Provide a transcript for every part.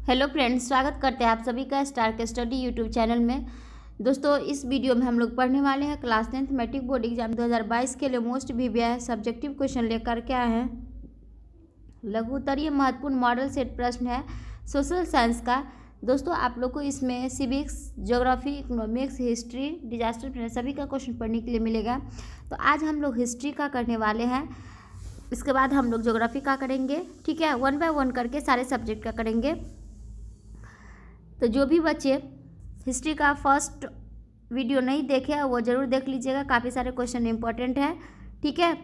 Hello friends, स्वागत करते हैं आप सभी का स्टार के स्टडी यूट्यूब चैनल में। दोस्तों, इस वीडियो में हम लोग पढ़ने वाले हैं class 10th matric board exam 2022 के लिए मोस्ट VVI सब्जेक्टिव क्वेश्चन लेकर के आए हैं। लघु उत्तरीय महत्वपूर्ण मॉडल सेट प्रश्न है सोशल साइंस का। दोस्तों, आप लोग को इसमें civics, geography, economics, history, disaster plan सभी का क्वेश्चन पढ़ने के लिए मिलेगा। तो आज हम लोग हिस्ट्री का करने वाले हैं, इसके बाद हम लोग ज्योग्राफी का करेंगे। ठीक है, 1 बाय 1 करके सारे सब्जेक्ट का करेंगे। तो जो भी बच्चे हिस्ट्री का फर्स्ट वीडियो नहीं देखे वो ज़रूर देख लीजिएगा, काफ़ी सारे क्वेश्चन इंपॉर्टेंट है। ठीक है,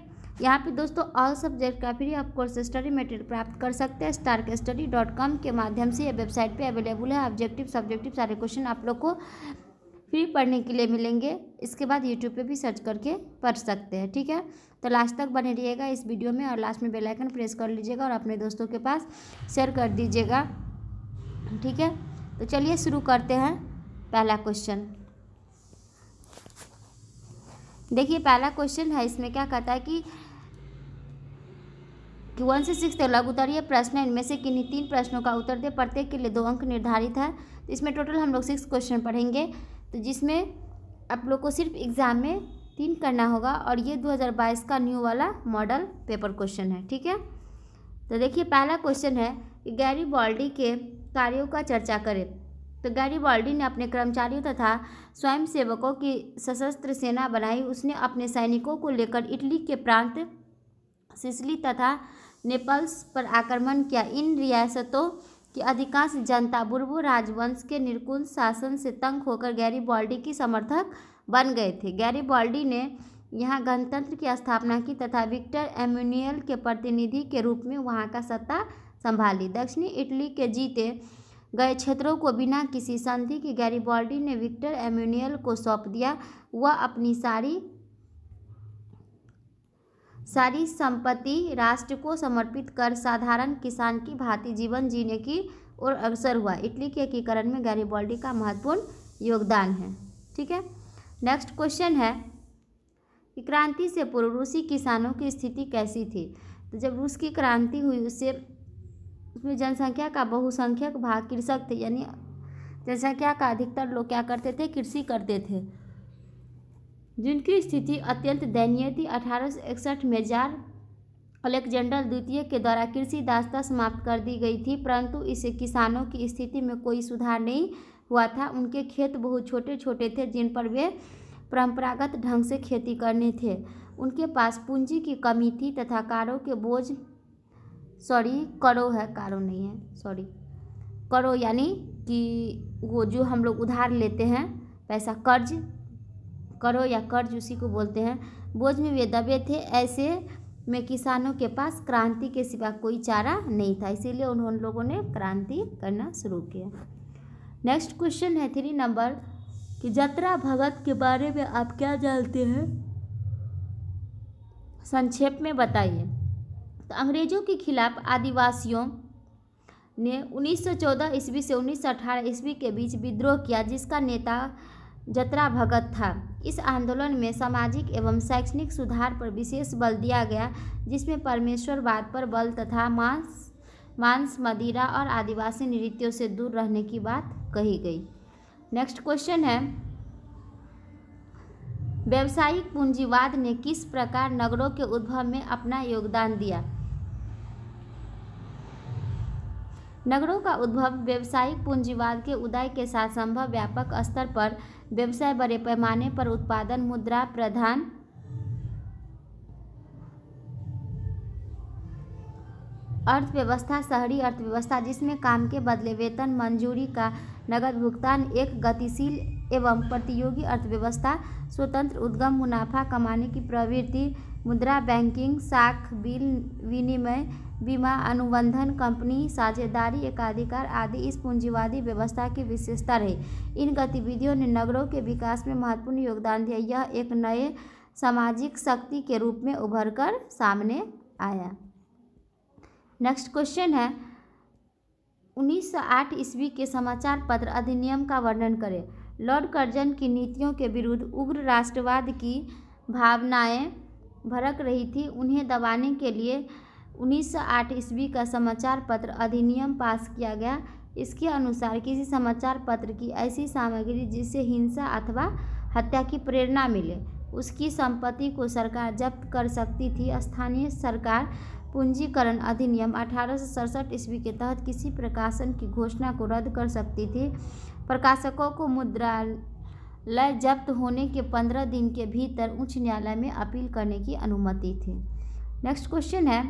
यहाँ पे दोस्तों ऑल सब्जेक्ट का free of course study material प्राप्त कर सकते हैं starkstudy.com के माध्यम से। ये वेबसाइट पे अवेलेबल है। ऑब्जेक्टिव सब्जेक्टिव सारे क्वेश्चन आप लोग को फ्री पढ़ने के लिए मिलेंगे। इसके बाद यूट्यूब पे भी सर्च करके पढ़ सकते हैं। ठीक है, तो लास्ट तक बने रहिएगा इस वीडियो में और लास्ट में बेल आइकन प्रेस कर लीजिएगा और अपने दोस्तों के पास शेयर कर दीजिएगा। ठीक है, तो चलिए शुरू करते हैं। पहला क्वेश्चन देखिए, पहला क्वेश्चन है, इसमें क्या कहता है कि 1 से 6 तक लघु उत्तरीय प्रश्न है। इनमें से किन्हीं 3 प्रश्नों का उत्तर दे, प्रत्येक के लिए 2 अंक निर्धारित है। तो इसमें टोटल हम लोग 6 क्वेश्चन पढ़ेंगे, तो जिसमें आप लोग को सिर्फ एग्ज़ाम में 3 करना होगा और ये 2022 का न्यू वाला मॉडल पेपर क्वेश्चन है। ठीक है, तो देखिए पहला क्वेश्चन है कि गैरीबाल्डी के कार्यों का चर्चा करें। तो गैरीबाल्डी ने अपने कर्मचारियों तथा स्वयंसेवकों की सशस्त्र सेना बनाई। उसने अपने सैनिकों को लेकर इटली के प्रांत सिसिली तथा नेपल्स पर आक्रमण किया। इन रियासतों की अधिकांश जनता बुर्बो राजवंश के निर्कुल शासन से तंग होकर गैरीबाल्डी की समर्थक बन गए थे। गैरीबाल्डी ने यहाँ गणतंत्र की स्थापना की तथा विक्टर एम्मानुएल के प्रतिनिधि के रूप में वहाँ का सत्ता संभाली। दक्षिणी इटली के जीते गए क्षेत्रों को बिना किसी संधि के गैरीबाल्डी ने विक्टर एम्मानुएल को सौंप दिया। वह अपनी सारी संपत्ति राष्ट्र को समर्पित कर साधारण किसान की भांति जीवन जीने की ओर अग्रसर हुआ। इटली के एकीकरण में गैरीबाल्डी का महत्वपूर्ण योगदान है। ठीक है, नेक्स्ट क्वेश्चन है कि क्रांति से पूर्व रूसी किसानों की स्थिति कैसी थी। तो जब रूस की क्रांति हुई उसमें जनसंख्या का बहुसंख्यक भाग कृषक थे, यानी जनसंख्या का अधिकतर लोग क्या करते थे, कृषि करते थे, जिनकी स्थिति अत्यंत दयनीय थी। 1861 में जार अलेक्जेंडर द्वितीय के द्वारा कृषि दासता समाप्त कर दी गई थी, परंतु इससे किसानों की स्थिति में कोई सुधार नहीं हुआ था। उनके खेत बहुत छोटे छोटे थे जिन पर वे परंपरागत ढंग से खेती करने थे। उनके पास पूंजी की कमी थी तथा करो यानी कि वो जो हम लोग उधार लेते हैं पैसा, करो या कर्ज उसी को बोलते हैं, बोझ में वे दबे थे। ऐसे में किसानों के पास क्रांति के सिवा कोई चारा नहीं था, इसीलिए उन लोगों ने क्रांति करना शुरू किया। नेक्स्ट क्वेश्चन है 3 नंबर कि जत्रा भगत के बारे में आप क्या जानते हैं, संक्षेप में बताइए। तो अंग्रेजों के खिलाफ आदिवासियों ने 1914 ईस्वी से 1918 ईस्वी के बीच विद्रोह किया, जिसका नेता जत्रा भगत था। इस आंदोलन में सामाजिक एवं शैक्षणिक सुधार पर विशेष बल दिया गया, जिसमें परमेश्वरवाद पर बल तथा मांस, मदिरा और आदिवासी नृत्यों से दूर रहने की बात कही गई। नेक्स्ट क्वेश्चन है, व्यावसायिक पूंजीवाद ने किस प्रकार नगरों के उद्भव में अपना योगदान दिया। नगरों का उद्भव व्यावसायिक पूंजीवाद के उदय के साथ संभव। व्यापक स्तर पर व्यवसाय, बड़े पैमाने पर उत्पादन, मुद्रा प्रधान अर्थव्यवस्था, शहरी अर्थव्यवस्था जिसमें काम के बदले वेतन मंजूरी का नगद भुगतान, एक गतिशील एवं प्रतियोगी अर्थव्यवस्था, स्वतंत्र उद्गम, मुनाफा कमाने की प्रवृत्ति, मुद्रा बैंकिंग, साख बिल विनिमय, बीमा अनुबंधन, कंपनी साझेदारी, एकाधिकार आदि इस पूंजीवादी व्यवस्था की विशेषता रही। इन गतिविधियों ने नगरों के विकास में महत्वपूर्ण योगदान दिया। यह एक नए सामाजिक शक्ति के रूप में उभर कर सामने आया। नेक्स्ट क्वेश्चन है 1908 ईस्वी के समाचार पत्र अधिनियम का वर्णन करें। लॉर्ड कर्जन की नीतियों के विरुद्ध उग्र राष्ट्रवाद की भावनाएं भड़क रही थी। उन्हें दबाने के लिए 1908 ईस्वी का समाचार पत्र अधिनियम पास किया गया। इसके अनुसार किसी समाचार पत्र की ऐसी सामग्री जिससे हिंसा अथवा हत्या की प्रेरणा मिले उसकी संपत्ति को सरकार जब्त कर सकती थी। स्थानीय सरकार पूंजीकरण अधिनियम 1867 ईस्वी के तहत किसी प्रकाशन की घोषणा को रद्द कर सकती थी। प्रकाशकों को मुद्रालय जब्त होने के 15 दिन के भीतर उच्च न्यायालय में अपील करने की अनुमति थी। नेक्स्ट क्वेश्चन है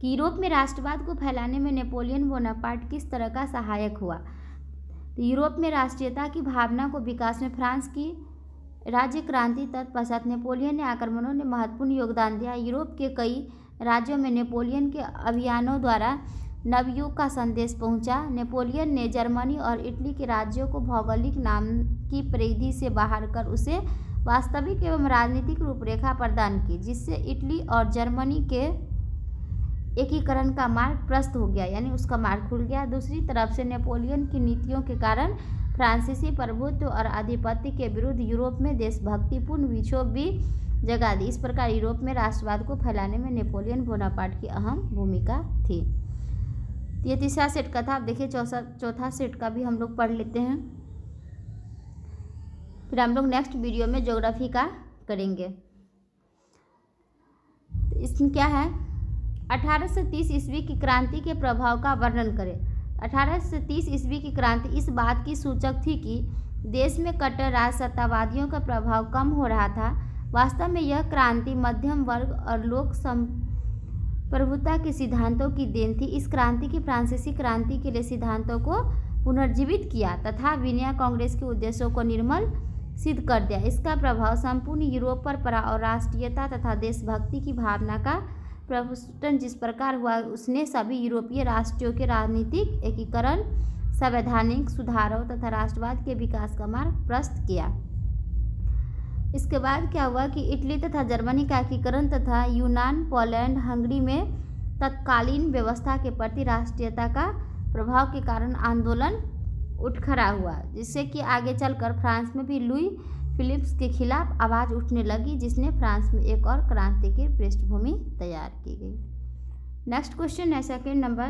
कि यूरोप में राष्ट्रवाद को फैलाने में नेपोलियन बोनापार्ट किस तरह का सहायक हुआ। तो यूरोप में राष्ट्रीयता की भावना को विकास में फ्रांस की राज्य क्रांति तत्पश्चात नेपोलियन ने आक्रमणों ने महत्वपूर्ण योगदान दिया। यूरोप के कई राज्यों में नेपोलियन के अभियानों द्वारा नवयुग का संदेश पहुंचा। नेपोलियन ने जर्मनी और इटली के राज्यों को भौगोलिक नाम की परिधि से बाहर कर उसे वास्तविक एवं राजनीतिक रूपरेखा प्रदान की, जिससे इटली और जर्मनी के एकीकरण का मार्ग प्रशस्त हो गया, यानी उसका मार्ग खुल गया। दूसरी तरफ से नेपोलियन की नीतियों के कारण फ्रांसीसी प्रभुत्व और आधिपत्य के विरुद्ध यूरोप में देशभक्तिपूर्ण विक्षोभ भी जगा दी। इस प्रकार यूरोप में राष्ट्रवाद को फैलाने में नेपोलियन बोनापार्ट की अहम भूमिका थी। ये तीसरा सेट का था। आप देखिए चौथा सेट का भी हम लोग पढ़ लेते हैं, फिर हम लोग नेक्स्ट वीडियो में ज्योग्राफी का करेंगे। तो इसमें क्या है, 1830 ईस्वी की क्रांति के प्रभाव का वर्णन करें। 1830 ईस्वी की क्रांति इस बात की सूचक थी कि देश में कट्टर राजसत्तावादियों का प्रभाव कम हो रहा था। वास्तव में यह क्रांति मध्यम वर्ग और लोक संप्रभुता के सिद्धांतों की देन थी। इस क्रांति की फ्रांसीसी क्रांति के लिए सिद्धांतों को पुनर्जीवित किया तथा विनया कांग्रेस के उद्देश्यों को निर्मल सिद्ध कर दिया। इसका प्रभाव संपूर्ण यूरोप पर पड़ा और राष्ट्रीयता तथा देशभक्ति की भावना का प्रस्फुटन जिस प्रकार हुआ उसने सभी यूरोपीय राष्ट्रों के राजनीतिक एकीकरण, संवैधानिक सुधारों तथा राष्ट्रवाद के विकास का मार्ग प्रशस्त किया। इसके बाद क्या हुआ कि इटली तथा जर्मनी का एकीकरण तथा यूनान, पोलैंड, हंगरी में तत्कालीन व्यवस्था के प्रति राष्ट्रीयता का प्रभाव के कारण आंदोलन उठ खड़ा हुआ, जिससे कि आगे चलकर फ्रांस में भी लुई फिलिप्स के खिलाफ आवाज़ उठने लगी, जिसने फ्रांस में एक और क्रांति की पृष्ठभूमि तैयार की गई। नेक्स्ट क्वेश्चन है सेकंड नंबर,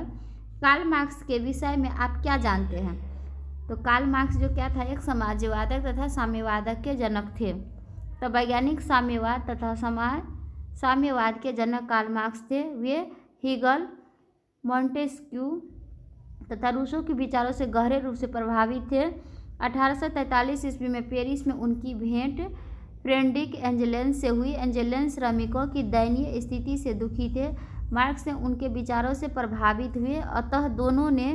कार्ल मार्क्स के विषय में आप क्या जानते हैं। तो कार्ल मार्क्स जो क्या था, एक समाजवादक तथा साम्यवादक के जनक थे। तो वैज्ञानिक साम्यवाद तथा साम्यवाद के जनक कार्ल मार्क्स थे। वे हेगल, मॉन्टेस्क्यू तथा रूसो के विचारों से गहरे रूप से प्रभावित थे। 1843 ईस्वी में पेरिस में उनकी भेंट फ्रेडरिक एंजेलेस से हुई। एंजेलेस श्रमिकों की दयनीय स्थिति से दुखी थे। मार्क्स ने उनके विचारों से प्रभावित हुए, अतः दोनों ने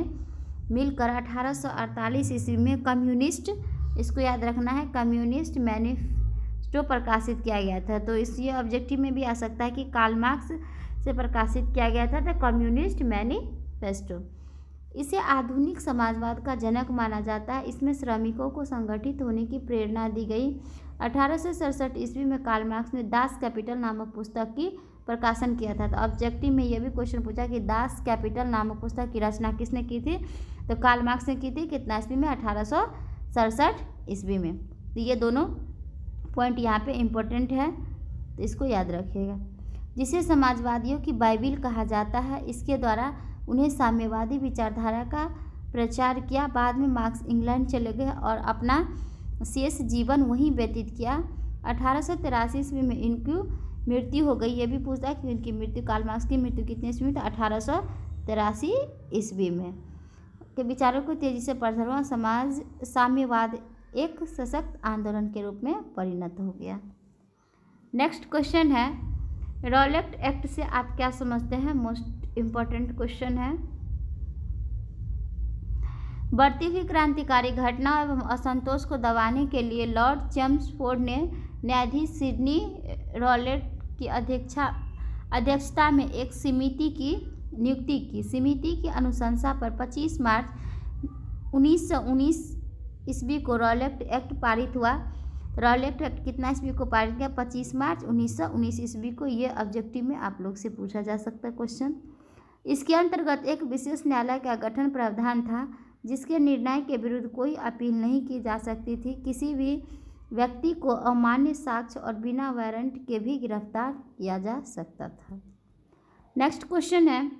मिलकर 1848 ईस्वी में कम्युनिस्ट, इसको याद रखना है, कम्युनिस्ट मैनिफेस्टो प्रकाशित किया गया था। तो इसी ऑब्जेक्टिव में भी आ सकता है कि कार्ल मार्क्स से प्रकाशित किया गया था द कम्युनिस्ट मैनिफेस्टो। इसे आधुनिक समाजवाद का जनक माना जाता है। इसमें श्रमिकों को संगठित होने की प्रेरणा दी गई। 1867 ईस्वी में कार्ल मार्क्स ने दास कैपिटल नामक पुस्तक की प्रकाशन किया था। तो ऑब्जेक्टिव में यह भी क्वेश्चन पूछा कि दास कैपिटल नामक पुस्तक की रचना किसने की थी। तो कार्ल मार्क्स ने की थी। कितना ईस्वी में, 1867 ईस्वी में। तो ये दोनों पॉइंट यहाँ पे इम्पोर्टेंट है, तो इसको याद रखिएगा। जिसे समाजवादियों की बाइबिल कहा जाता है, इसके द्वारा उन्हें साम्यवादी विचारधारा का प्रचार किया। बाद में मार्क्स इंग्लैंड चले गए और अपना शेष जीवन वहीं व्यतीत किया। 1883 ईस्वी में इनकी मृत्यु हो गई। ये भी पूछता है कि उनकी मृत्यु, कार्ल मार्क्स की मृत्यु कितने ईस्वी में, तो 1883 ईस्वी में। के विचारों को तेजी से प्रसार हुआ। समाज साम्यवाद एक सशक्त आंदोलन के रूप में परिणत हो गया। नेक्स्ट क्वेश्चन है, रॉलेट एक्ट से आप क्या समझते हैं। मोस्ट इम्पॉर्टेंट क्वेश्चन है। बढ़ती हुई क्रांतिकारी घटना एवं असंतोष को दबाने के लिए लॉर्ड चेम्सफोर्ड ने न्यायाधीश सिडनी रॉलेट की अध्यक्षता में एक समिति की नियुक्ति की। समिति की अनुशंसा पर 25 मार्च 1919 ईस्वी को रॉलेट एक्ट पारित हुआ। रॉलेट एक्ट कितना ईस्वी को पारित किया, 25 मार्च 1919 ईस्वी को। ये ऑब्जेक्टिव में आप लोग से पूछा जा सकता है क्वेश्चन। इसके अंतर्गत एक विशेष न्यायालय का गठन प्रावधान था, जिसके निर्णय के विरुद्ध कोई अपील नहीं की जा सकती थी। किसी भी व्यक्ति को अमान्य साक्ष्य और बिना वारंट के भी गिरफ्तार किया जा सकता था। नेक्स्ट क्वेश्चन है,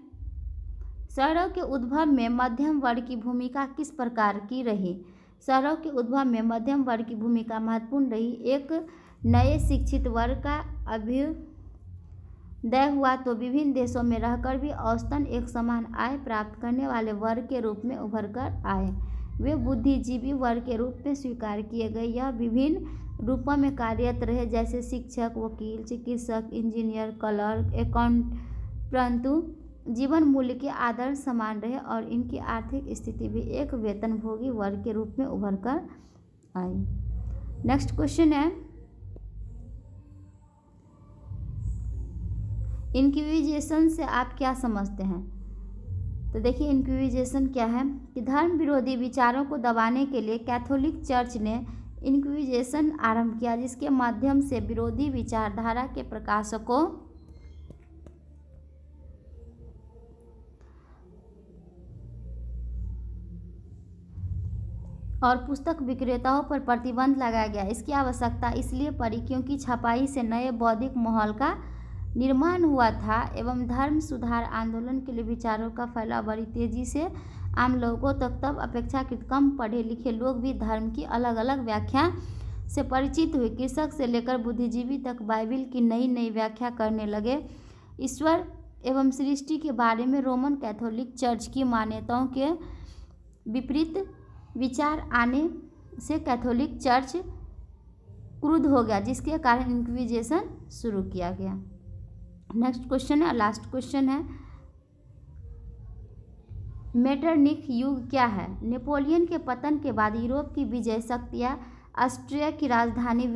शहरों के उद्भव में मध्यम वर्ग की भूमिका किस प्रकार की रही? शहरों के उद्भव में मध्यम वर्ग की भूमिका महत्वपूर्ण रही। एक नए शिक्षित वर्ग का अभ्युदय हुआ तो विभिन्न देशों में रहकर भी औसतन एक समान आय प्राप्त करने वाले वर्ग के रूप में उभर कर आए। वे बुद्धिजीवी वर्ग के रूप में स्वीकार किए गए। यह विभिन्न रूपों में कार्यरत रहे, जैसे शिक्षक, वकील, चिकित्सक, इंजीनियर, क्लर्क, अकाउंटेंट, परंतु जीवन मूल्य के आदर्श समान रहे और इनकी आर्थिक स्थिति भी एक वेतनभोगी वर्ग के रूप में उभर कर आई। नेक्स्ट क्वेश्चन है, इंक्विजिशन से आप क्या समझते हैं? तो देखिए, इंक्विजिशन क्या है कि धर्म विरोधी विचारों को दबाने के लिए कैथोलिक चर्च ने इंक्विजिशन आरंभ किया, जिसके माध्यम से विरोधी विचारधारा के प्रकाशकों और पुस्तक विक्रेताओं पर प्रतिबंध लगाया गया। इसकी आवश्यकता इसलिए पड़ी क्योंकि छपाई से नए बौद्धिक माहौल का निर्माण हुआ था एवं धर्म सुधार आंदोलन के लिए विचारों का फैलाव बड़ी तेजी से आम लोगों तक तब अपेक्षाकृत कम पढ़े लिखे लोग भी धर्म की अलग अलग व्याख्या से परिचित हुए। कृषक से लेकर बुद्धिजीवी तक बाइबिल की नई नई व्याख्या करने लगे। ईश्वर एवं सृष्टि के बारे में रोमन कैथोलिक चर्च की मान्यताओं के विपरीत विचार आने से कैथोलिक चर्च क्रुद्ध हो गया, जिसके कारण इंक्विजिशन शुरू किया गया। नेक्स्ट क्वेश्चन है, लास्ट क्वेश्चन है, मेटरनिख युग क्या है? नेपोलियन के पतन के बाद यूरोप की विजय शक्तियाँ ऑस्ट्रिया की राजधानी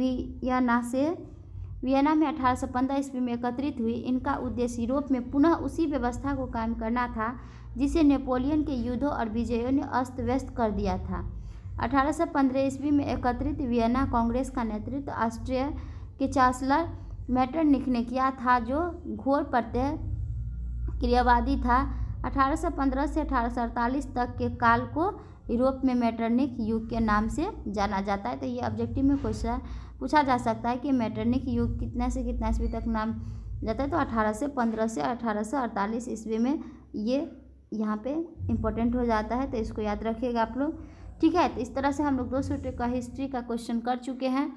वियना में 1815 ईस्वी में एकत्रित हुई। इनका उद्देश्य यूरोप में पुनः उसी व्यवस्था को कायम करना था जिसे नेपोलियन के युद्धों और विजयों ने अस्त व्यस्त कर दिया था। 1815 ईस्वी में एकत्रित वियना कांग्रेस का नेतृत्व ऑस्ट्रिया के चांसलर मेटरनिख ने किया था, जो घोर प्रतिक्रियावादी था। 1815 से 1848 तक के काल को यूरोप में मेटरनिख युग के नाम से जाना जाता है। तो ये ऑब्जेक्टिव में क्वेश्चन पूछा जा सकता है कि मेटरनिख युग कितने से कितना ईस्वी तक नाम जाता है? तो 1815 से 1848 ईस्वी में ये यहाँ पे इम्पोर्टेंट हो जाता है, तो इसको याद रखिएगा आप लोग। ठीक है, तो इस तरह से हम लोग 200 का हिस्ट्री का क्वेश्चन कर चुके हैं।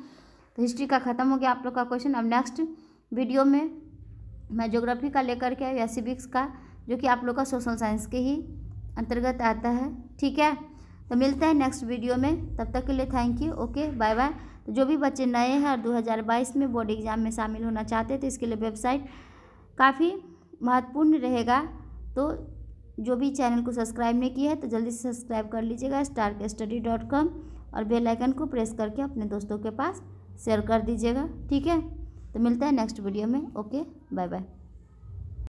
तो हिस्ट्री का ख़त्म हो गया आप लोग का क्वेश्चन। अब नेक्स्ट वीडियो में मैं ज्योग्राफी का लेकर के या सिविक्स का, जो कि आप लोग का सोशल साइंस के ही अंतर्गत आता है। ठीक है, तो मिलते हैं नेक्स्ट वीडियो में, तब तक के लिए thank you, okay, bye bye. तो जो भी बच्चे नए हैं और 2022 में बोर्ड एग्जाम में शामिल होना चाहते हैं तो इसके लिए वेबसाइट काफ़ी महत्वपूर्ण रहेगा। तो जो भी चैनल को सब्सक्राइब नहीं किया है तो जल्दी से सब्सक्राइब कर लीजिएगा starkstudy.com, और बेल आइकन को प्रेस करके अपने दोस्तों के पास शेयर कर दीजिएगा। ठीक है, तो मिलते हैं नेक्स्ट वीडियो में, ओके, बाय बाय।